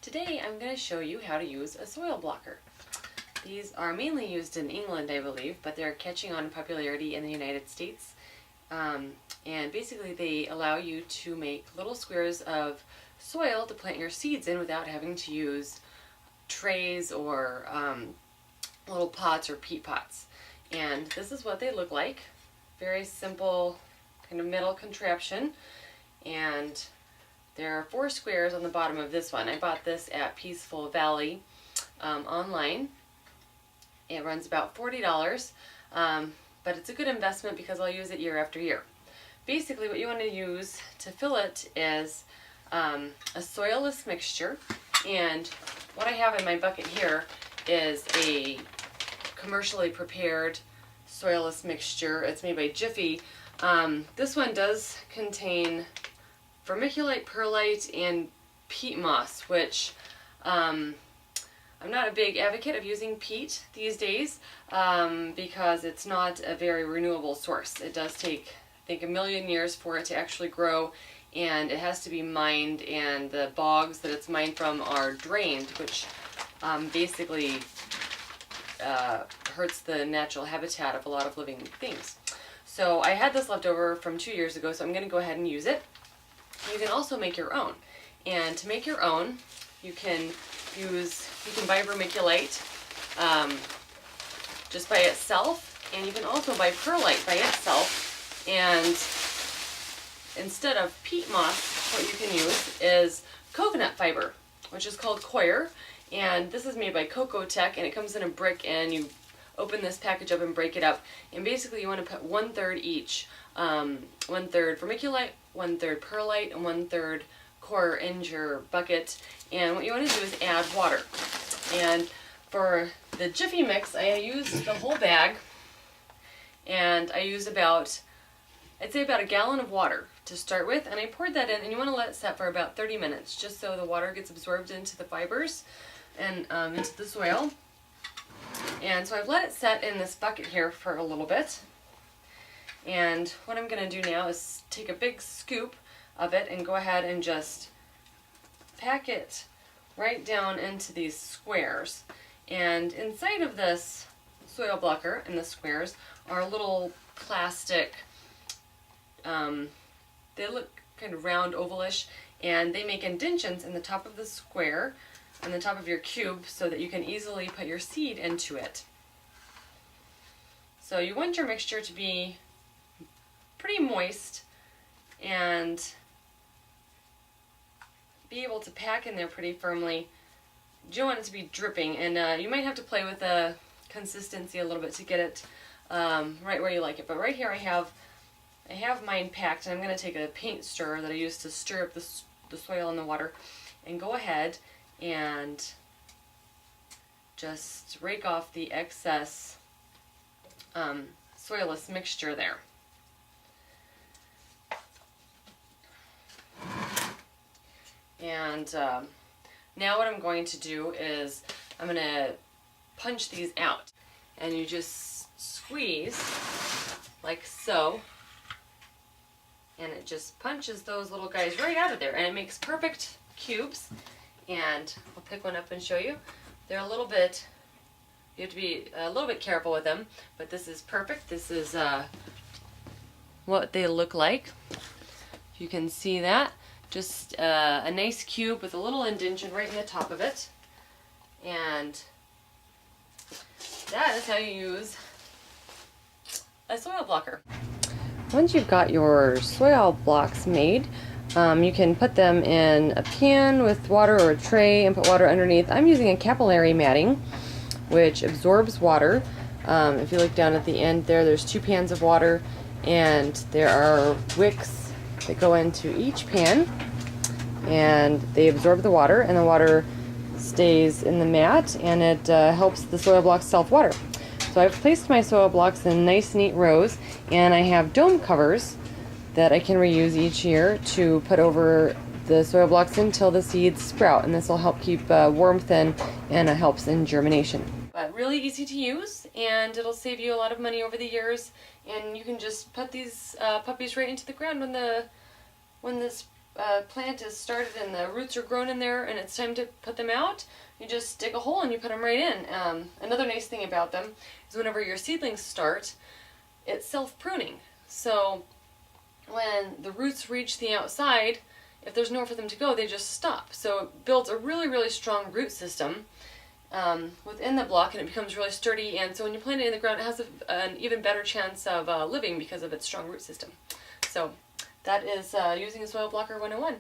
Today I'm going to show you how to use a soil blocker. These are mainly used in England, I believe, but they're catching on in popularity in the United States. And basically they allow you to make little squares of soil to plant your seeds in without having to use trays or little pots or peat pots. And this is what they look like. Very simple kind of metal contraption. And there are 4 squares on the bottom of this one. I bought this at Peaceful Valley online. It runs about $40, but it's a good investment because I'll use it year after year. Basically what you want to use to fill it is a soilless mixture, and what I have in my bucket here is a commercially prepared soilless mixture. It's made by Jiffy. This one does contain vermiculite, perlite, and peat moss, which I'm not a big advocate of using peat these days because it's not a very renewable source. It does take, I think, 1,000,000 years for it to actually grow, and it has to be mined, and the bogs that it's mined from are drained, which basically hurts the natural habitat of a lot of living things. So I had this left over from 2 years ago, so I'm going to go ahead and use it. You can also make your own, and to make your own you can buy vermiculite just by itself, and you can also buy perlite by itself, and instead of peat moss what you can use is coconut fiber, which is called coir, and this is made by Cocotech, and it comes in a brick, and you open this package up and break it up, and basically you want to put 1/3 each, 1/3 vermiculite, 1/3 perlite, and 1/3 coir in your bucket. And what you want to do is add water. And for the Jiffy mix, I used the whole bag, and I used I'd say about a gallon of water to start with, and I poured that in, and you want to let it set for about 30 minutes just so the water gets absorbed into the fibers and into the soil. And so I've let it set in this bucket here for a little bit. And what I'm going to do now is take a big scoop of it and go ahead and just pack it right down into these squares. And inside of this soil blocker and the squares are little plastic, they look kind of round, ovalish, and they make indentions in the top of the square, on the top of your cube, so that you can easily put your seed into it. So you want your mixture to be pretty moist and be able to pack in there pretty firmly. You don't want it to be dripping, and you might have to play with the consistency a little bit to get it right where you like it. But right here I have mine packed, and I'm going to take a paint stirrer that I use to stir up the soil and the water, and go ahead and just rake off the excess soilless mixture there. And now what I'm going to do is I'm going to punch these out, and you just squeeze like so, and it just punches those little guys right out of there, and it makes perfect cubes. And I'll pick one up and show you. They're a little bit, you have to be a little bit careful with them, but this is perfect. This is what they look like. You can see that. Just a nice cube with a little indentation right in the top of it. And that is how you use a soil blocker. Once you've got your soil blocks made, you can put them in a pan with water or a tray and put water underneath. I'm using a capillary matting, which absorbs water. If you look down at the end there's 2 pans of water, and there are wicks that go into each pan, and they absorb the water, and the water stays in the mat, and it helps the soil blocks self-water. So I've placed my soil blocks in nice neat rows, and I have dome covers that I can reuse each year to put over the soil blocks until the seeds sprout, and this will help keep warmth in, and it helps in germination. But really easy to use, and it'll save you a lot of money over the years, and you can just put these puppies right into the ground when this a plant is started and the roots are grown in there and it's time to put them out, you just dig a hole and you put them right in. Another nice thing about them is whenever your seedlings start, it's self-pruning. So when the roots reach the outside, if there's nowhere for them to go, they just stop. So it builds a really, really strong root system within the block, and it becomes really sturdy. And so when you plant it in the ground, it has an even better chance of living because of its strong root system. So that is using a soil blocker 101.